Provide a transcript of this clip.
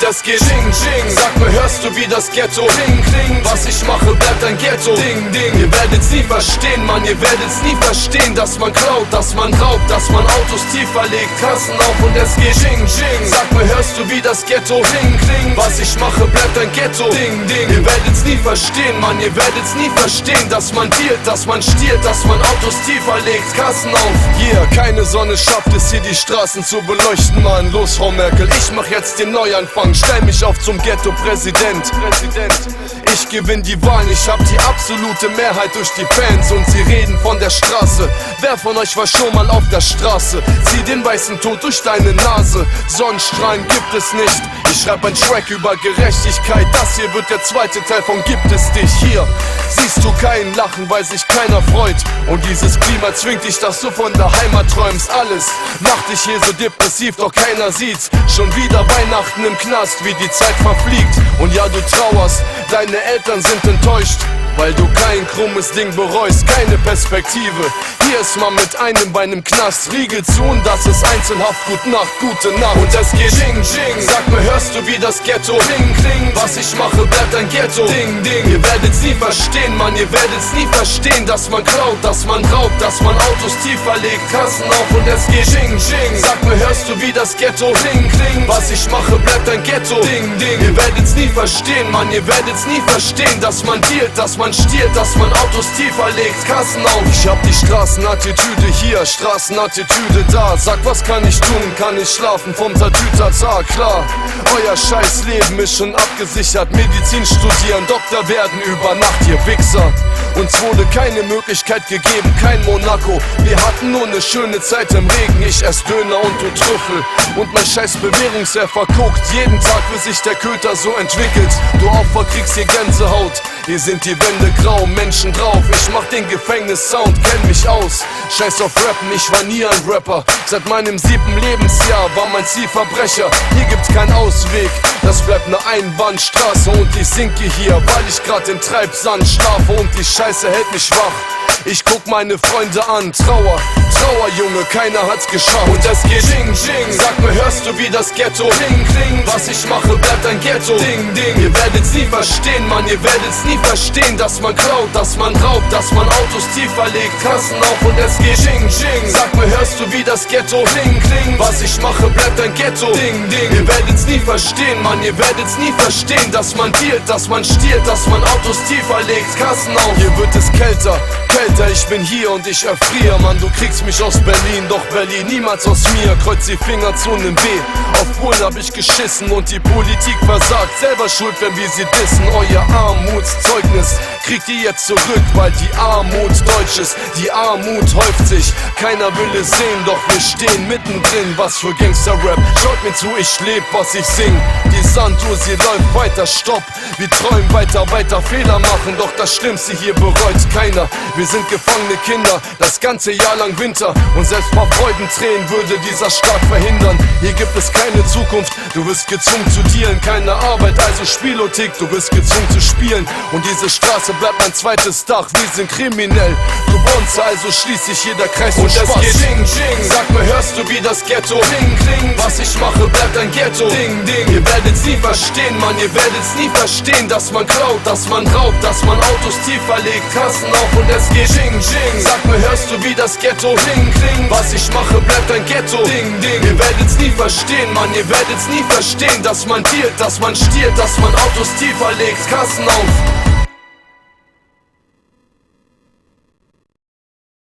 es geht Ding, Ding. Sag mir, hörst du wie das Ghetto Ding, Ding. Was ich mache, bleibt ein Ghetto Ding, Ding. Ihr werdet's nie verstehen, Mann, ihr werdet's nie verstehen, dass man klaut, dass man raubt, dass man Autos tiefer legt, Kassen auf und es geht Ding, Ding. Sag mir, hörst du wie das Ghetto Ding, Ding. Was ich mache, bleibt ein Ghetto Ding, Ding. Ihr werdet's nie verstehen, Mann, ihr werdet's nie verstehen, dass man dealt, dass man stiehlt, dass man Autos tiefer legt, Kassen auf. Hier, keine Sonne schafft es hier die Straßen zu beleuchten, Mann. Los, Frau Merkel, ich mach jetzt den Neuanfang, stell mich auf zum Ghetto-Präsident. Ich gewinn die Wahlen, ich hab die absolute Mehrheit durch die Fans und sie reden von der Straße. Wer von euch war schon mal auf der Straße? Zieh den weißen Tod durch deine Nase. Sonnenstrahlen gibt es nicht. Ich schreib ein Track über Gerechtigkeit. Das hier wird der zweite Teil von Gibt es dich. Hier siehst du keinen Lachen, weil sich keiner freut. Und dieses Klima zwingt dich, dass du von der Heimat träumst. Alles macht dich hier so depressiv, doch keiner sieht's. Schon wieder Weihnachten im Knast, wie die Zeit verfliegt. Und ja, du trauerst, deine Eltern sind enttäuscht, weil du kein krummes Ding bereust, keine Perspektive. Hier ist man mit einem Bein im Knast, Riegel zu und das ist Einzelhaft. Gute Nacht, gute Nacht. Und es geht Ding, Ding. Sag mir, hörst du wie das Ghetto Ding, Ding. Was ich mache, bleibt ein Ghetto Ding, Ding. Ihr werdet's nie verstehen, Mann, ihr werdet's nie verstehen, dass man klaut, dass man raubt, dass man Autos tiefer legt, Kassen auf und es geht Ding, Ding. Sag mir, hörst du wie das Ghetto Ding, Ding. Was ich mache, bleibt ein Ghetto Ding, Ding. Ihr werdet's nie verstehen, Mann, ihr werdet's nie verstehen, dass man dealt, dass man stiehlt, dass man Autos tiefer legt, Kassen auf. Ich hab die Straßenattitüde hier, Straßenattitüde da. Sag, was kann ich tun? Kann ich schlafen vom Tatütata? Klar, euer scheiß Leben ist schon abgesichert. Medizin studieren, Doktor werden über Nacht, ihr Wichser. Uns wurde keine Möglichkeit gegeben, kein Monaco. Wir hatten nur eine schöne Zeit im Regen. Ich ess Döner und du Trüffel. Und mein scheiß Bewährungshelfer guckt jeden Tag, bis sich der Köter so entwickelt. Du Opfer kriegst hier Gänsehaut. Hier sind die Wände grau, Menschen drauf. Ich mach den Gefängnis-Sound, kenn mich aus. Scheiß auf Rappen, ich war nie ein Rapper. Seit meinem 7. Lebensjahr war mein Ziel Verbrecher. Hier gibt's keinen Ausweg, das bleibt eine Einbahnstraße. Und ich sinke hier, weil ich grad in Treibsand schlafe. Und die Scheiße hält mich wach. Ich guck meine Freunde an, Trauer, Junge, keiner hat's geschafft. Und es geht Ding, Ding. Sag mir, hörst du wie das Ghetto Ding, Ding. Was ich mache, bleibt ein Ghetto Ding, Ding. Ihr werdet's nie verstehen, Mann, ihr werdet's nie verstehen, dass man klaut, dass man raubt, dass man Autos tiefer legt, Kassen auf und es geht Ding, Ding. Sag mir, hörst du wie das Ghetto Ding, Ding. Was ich mache, bleibt ein Ghetto Ding, Ding. Ihr werdet's nie verstehen, Mann, ihr werdet's nie verstehen, dass man dealt, dass man stiehlt, dass man Autos tiefer legt, Kassen auf. Hier wird es kälter, ich bin hier und ich erfriere, Mann, du kriegst mich aus Berlin, doch Berlin niemals aus mir. Kreuz die Finger zu nem B, auf Polen hab ich geschissen und die Politik versagt. Selber schuld, wenn wir sie dissen. Euer Armutszeugnis kriegt ihr jetzt zurück, weil die Armut deutsch ist, die Armut häuft sich. Keiner will es sehen, doch wir stehen mittendrin. Was für Gangster-Rap, schaut mir zu, ich leb, was ich sing. Die Sanduhr, sie läuft weiter, stopp. Wir träumen weiter, Fehler machen, doch das Schlimmste hier bereut keiner. Wir sind gefangene Kinder, das ganze Jahr lang Winter. Und selbst paar Freudentränen würde dieser Staat verhindern. Hier gibt es keine Zukunft, du wirst gezwungen zu dealen. Keine Arbeit, also Spielothek, du wirst gezwungen zu spielen. Und diese Straße bleibt mein zweites Dach, wir sind kriminell. Du wohnst, also schließt sich jeder Kreis und Spaß. Und es geht Ding, Ding. Sag mir, hörst du wie das Ghetto Ding, Ding. Was ich mache, bleibt ein Ghetto Ding, Ding. Ihr werdet's nie verstehen, Mann, ihr werdet's nie verstehen, dass man klaut, dass man raubt, dass man Autos tiefer legt, Kassen auf und es geht Ding, Ding. Sag mir, hörst du wie das Ghetto Ding, Ding. Was ich mache, bleibt ein Ghetto Ding, Ding. Ihr werdet's nie verstehen, Mann, ihr werdet's nie verstehen, dass man dealt, dass man stiehlt, dass man Autos tiefer legt, Kassen auf.